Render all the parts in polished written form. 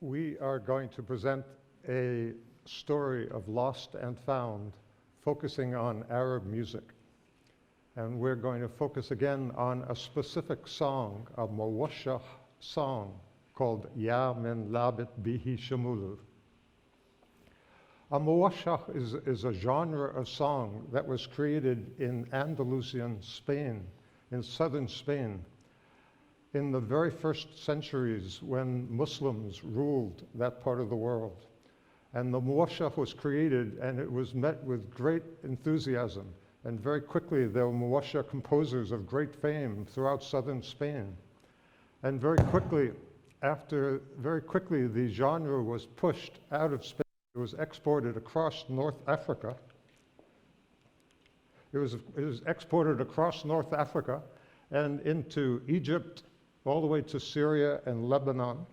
We are going to present a story of lost and found, focusing on Arab music. And we're going to focus again on a specific song, a Mawashah song called Ya min labit Bihi Shamulu. A Mawashah is a genre of song that was created in Andalusian Spain, in southern Spain, in the very first centuries when Muslims ruled that part of the world. And the Mawashah was created, and it was met with great enthusiasm. And very quickly, there were Mawashah composers of great fame throughout southern Spain. And very quickly, the genre was pushed out of Spain. It was exported across North Africa. It was exported across North Africa and into Egypt, all the way to Syria and Lebanon,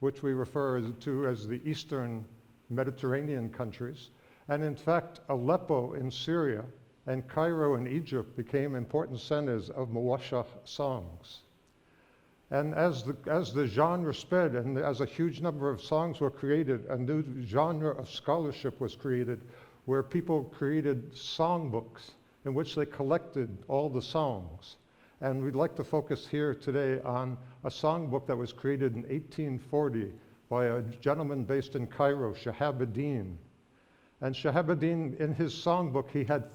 which we refer to as the Eastern Mediterranean countries. And in fact, Aleppo in Syria and Cairo in Egypt became important centers of Mawashah songs. And as the genre spread and as a huge number of songs were created, a new genre of scholarship was created where people created songbooks in which they collected all the songs. And we'd like to focus here today on a songbook that was created in 1840 by a gentleman based in Cairo, Shahabuddin. And Shahabuddin, in his songbook, he had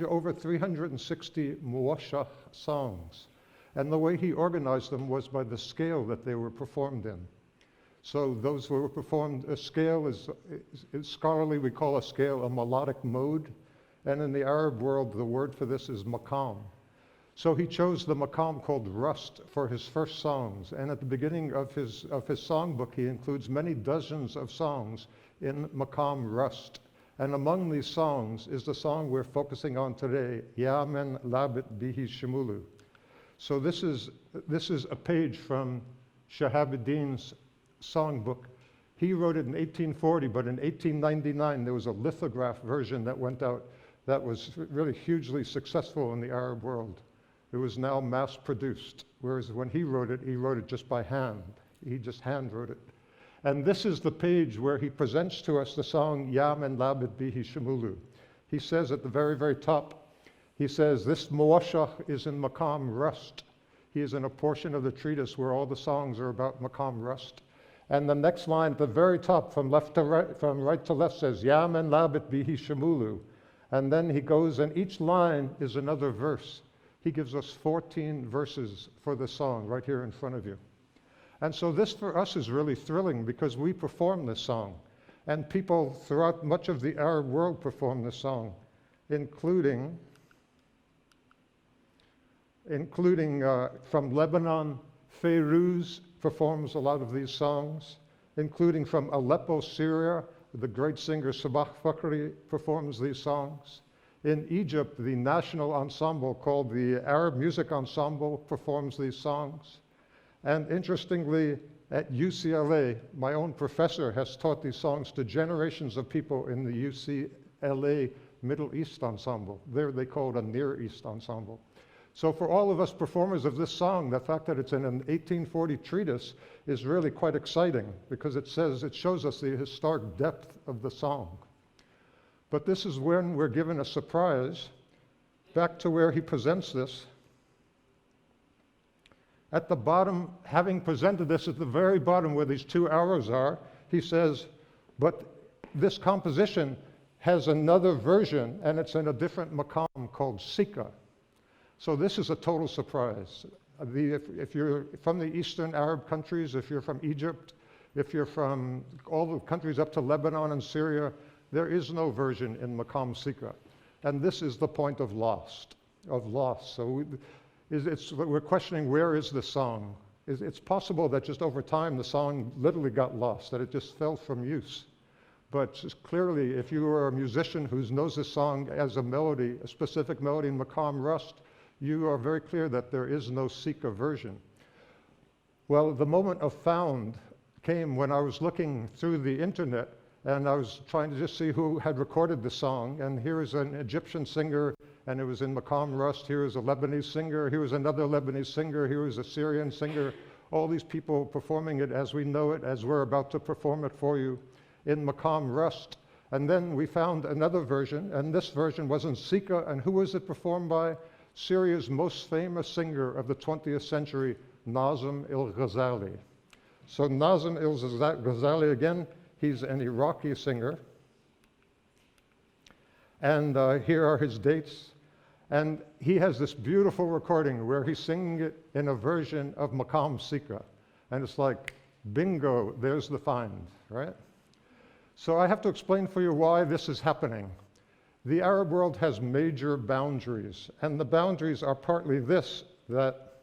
over 360 Mawashah songs. And the way he organized them was by the scale that they were performed in. So those were performed, a scale is scholarly, we call a scale a melodic mode. And in the Arab world, the word for this is maqam. So he chose the maqam called Rust for his first songs. And at the beginning of his songbook, he includes many dozens of songs in maqam Rust. And among these songs is the song we're focusing on today, Ya min labit Bihi Shamulu. So this is a page from Shahabuddin's songbook. He wrote it in 1840, but in 1899, there was a lithograph version that went out that was really hugely successful in the Arab world. It was now mass-produced, whereas when he wrote it just by hand. He just hand-wrote it. And this is the page where he presents to us the song Ya min labit Bihi Shamulu. He says at the very, very top, he says, this Mawashah is in maqam Rust. He is in a portion of the treatise where all the songs are about maqam Rust. And the next line at the very top, from right to left, says, Ya min labit Bihi Shamulu. And then he goes, and each line is another verse. He gives us 14 verses for the song right here in front of you. And so this for us is really thrilling because we perform this song. And people throughout much of the Arab world perform this song, including from Lebanon, Fairuz performs a lot of these songs, including from Aleppo, Syria, the great singer Sabah Fakhri performs these songs. In Egypt, the national ensemble called the Arab Music Ensemble performs these songs. And interestingly, at UCLA, my own professor has taught these songs to generations of people in the UCLA Middle East Ensemble. There they call it a Near East Ensemble. So for all of us performers of this song, the fact that it's in an 1840 treatise is really quite exciting because it shows us the historic depth of the song. But this is when we're given a surprise. Back to where he presents this. At the bottom, having presented this at the very bottom where these two arrows are, he says, but this composition has another version and it's in a different maqam called Sika. So this is a total surprise. If you're from the Eastern Arab countries, if you're from Egypt, if you're from all the countries up to Lebanon and Syria, there is no version in maqam Sika. And this is the point of loss. So we're questioning, where is the song? It's possible that just over time the song literally got lost, that it just fell from use. But clearly, if you are a musician who knows this song as a melody, a specific melody in maqam Rust, you are very clear that there is no Sika version. Well, the moment of found came when I was looking through the internet and I was trying to just see who had recorded the song. And here is an Egyptian singer, and it was in maqam Rust. Here is a Lebanese singer. Here was another Lebanese singer. Here was a Syrian singer. all these people performing it as we know it, as we're about to perform it for you in Maqam Rust. And then we found another version, and this version was in Sika, and who was it performed by? Syria's most famous singer of the 20th century, Nazim al-Ghazali. So Nazim al-Ghazali, again, he's an Iraqi singer. And here are his dates. And he has this beautiful recording where he's singing it in a version of Maqam Sika. And it's like, bingo, there's the find, right? So I have to explain for you why this is happening. The Arab world has major boundaries, and the boundaries are partly this, that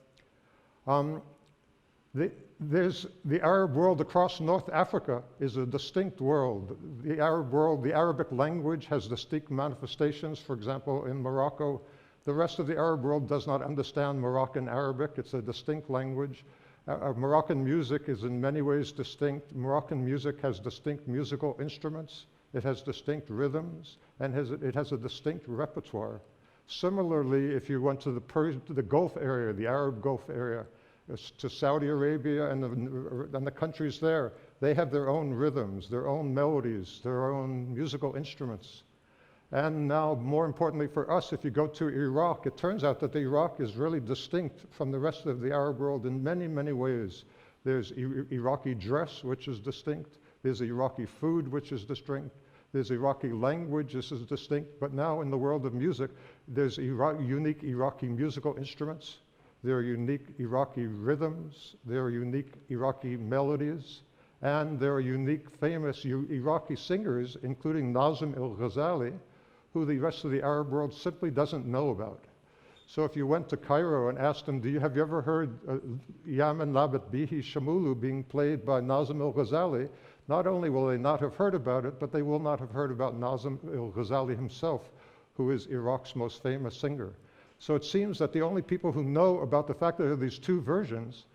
there's the Arab world across North Africa is a distinct world. The Arab world, the Arabic language has distinct manifestations. For example, in Morocco, the rest of the Arab world does not understand Moroccan Arabic. It's a distinct language. Moroccan music is in many ways distinct. Moroccan music has distinct musical instruments. It has distinct rhythms, and it has a distinct repertoire. Similarly, if you went to the Gulf area, the Arab Gulf area, to Saudi Arabia and the countries there, they have their own rhythms, their own melodies, their own musical instruments. And now, more importantly for us, if you go to Iraq, it turns out that Iraq is really distinct from the rest of the Arab world in many, many ways. There's Iraqi dress, which is distinct. There's Iraqi food, which is distinct. There's Iraqi language, this is distinct. But now in the world of music, there's unique Iraqi musical instruments. There are unique Iraqi rhythms. There are unique Iraqi melodies. And there are unique, famous Iraqi singers, including Nazim al-Ghazali, who the rest of the Arab world simply doesn't know about. So if you went to Cairo and asked them, have you ever heard Yaman Labat Bihi Shamulu being played by Nazim al-Ghazali? Not only will they not have heard about it, but they will not have heard about Nazim al-Ghazali himself, who is Iraq's most famous singer. So it seems that the only people who know about the fact that there are these two versions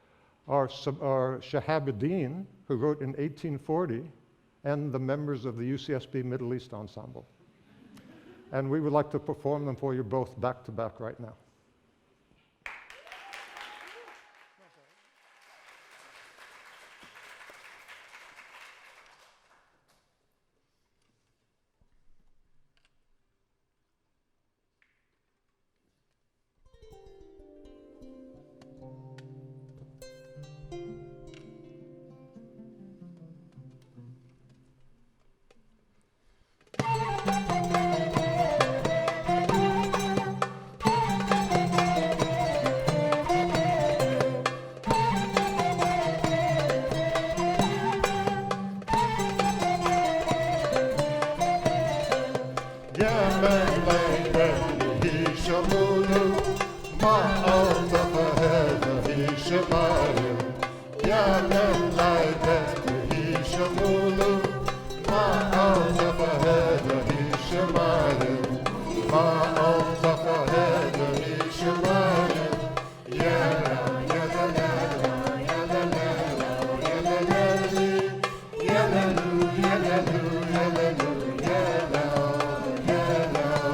are Shahabuddin, who wrote in 1840, and the members of the UCSB Middle East Ensemble. And we would like to perform them for you both back to back right now. Shamulu, ma ألطف هذه شماله يا من لعبت به شموله ما ألطف هذه شماله ما ألطف هذه شماله يا لا يا لا يا لا يا لا يا لا يا لا يا لا يا لا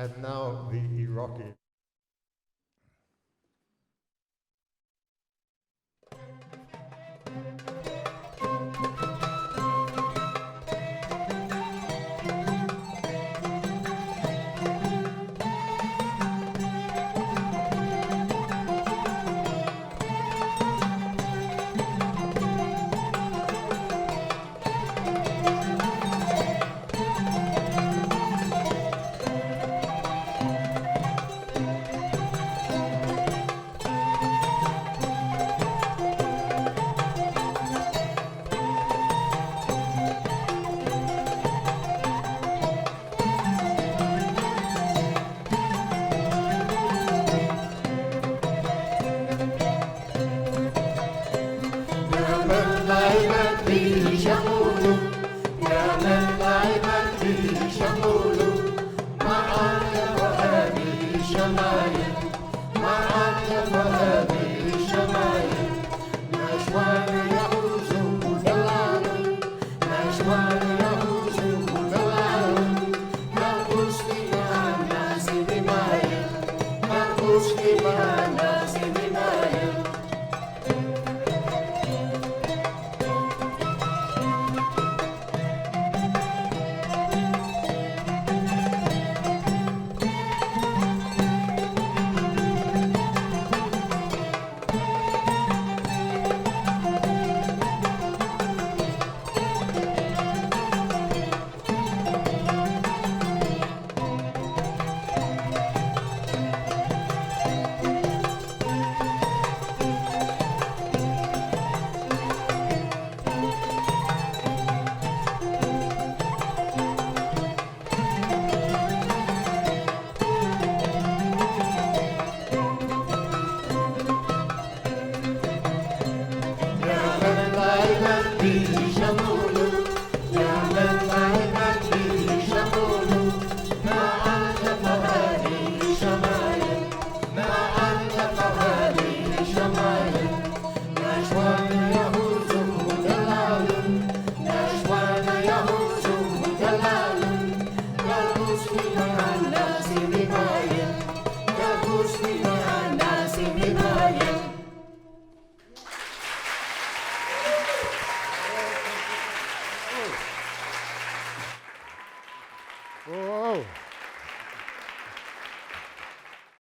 And now the Iraqi. يا من لعبت به شمول يا من لعبت به شمول معك وهذه الشمايل معك وهذه الشمايل نشوان يحوز مدلل نشوان يحوز مدلل نرقص مع الناس بمايل نرقص مع الناس بمايل يا من لعبت به